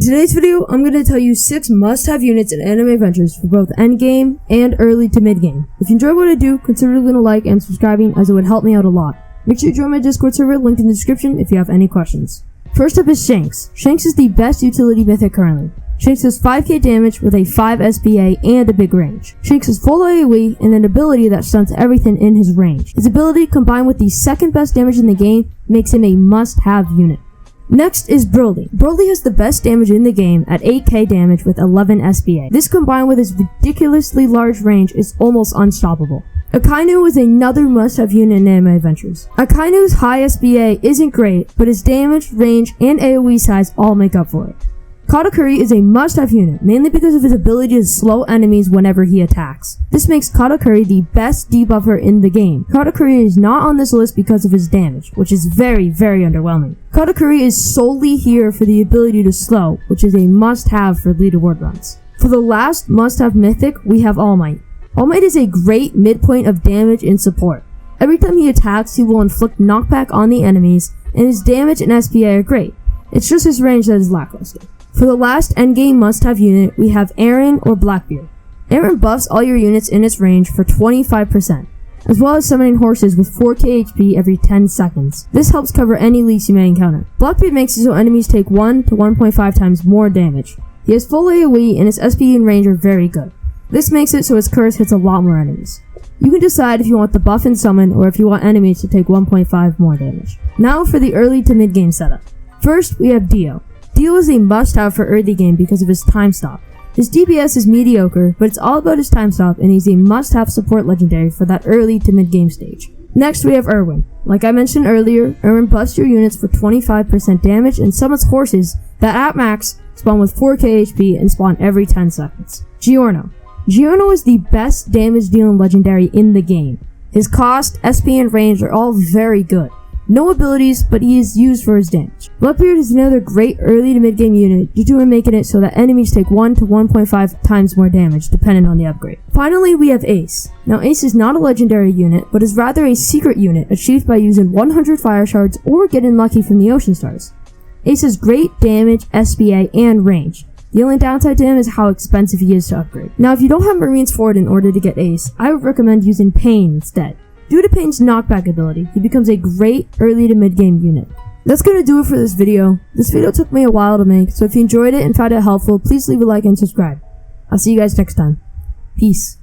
today's video, I'm going to tell you 6 must-have units in Anime Adventures for both endgame and early to mid-game. If you enjoy what I do, consider leaving a like and subscribing as it would help me out a lot. Make sure you join my Discord server, linked in the description if you have any questions. First up is Shanks. Shanks is the best utility mythic currently. Shanks does 5k damage with a 5 SPA and a big range. Shanks has full AoE and an ability that stuns everything in his range. His ability combined with the second best damage in the game makes him a must-have unit. Next is Broly. Broly has the best damage in the game at 8k damage with 11 SPA. This combined with his ridiculously large range is almost unstoppable. AKAINU is another must-have unit in Anime Adventures. AKAINU's high SPA isn't great, but his damage, range, and AoE size all make up for it. KATAKURI is a must-have unit, mainly because of his ability to slow enemies whenever he attacks. This makes KATAKURI the best debuffer in the game. KATAKURI is not on this list because of his damage, which is very underwhelming. KATAKURI is solely here for the ability to slow, which is a must-have for leaderboard runs. For the last must-have mythic, we have All Might. All Might is a great midpoint of damage and support. Every time he attacks, he will inflict knockback on the enemies, and his damage and SPA are great. It's just his range that is lackluster. For the last endgame must-have unit, we have ERWIN or BLACKBEARD. ERWIN buffs all your units in its range for 25%, as well as summoning horses with 4k HP every 10 seconds. This helps cover any leaks you may encounter. BLACKBEARD makes it so enemies take 1 to 1.5 times more damage. He has full AoE and his SP and range are very good. This makes it so his curse hits a lot more enemies. You can decide if you want the buff and summon or if you want enemies to take 1.5 more damage. Now for the early to mid-game setup. First, we have Dio. Dio is a must-have for early game because of his time stop. His DPS is mediocre, but it's all about his time stop and he's a must-have support legendary for that early to mid-game stage. Next we have ERWIN. Like I mentioned earlier, ERWIN buffs your units for 25% damage and summons horses that at max spawn with 4k HP and spawn every 10 seconds. Giorno. Giorno is the best damage dealing legendary in the game. His cost, SP, and range are all very good. No abilities, but he is used for his damage. BLACKBEARD is another great early to mid-game unit due to him making it so that enemies take 1 to 1.5 times more damage depending on the upgrade. Finally, we have Ace. Now Ace is not a legendary unit, but is rather a secret unit achieved by using 100 fire shards or getting lucky from the ocean stars. Ace has great damage, SPA, and range. The only downside to him is how expensive he is to upgrade. Now if you don't have Marines Ford in order to get Ace, I would recommend using Pain instead. Due to Pain's knockback ability, he becomes a great early to mid-game unit. That's gonna do it for this video. This video took me a while to make, so if you enjoyed it and found it helpful, please leave a like and subscribe. I'll see you guys next time. Peace.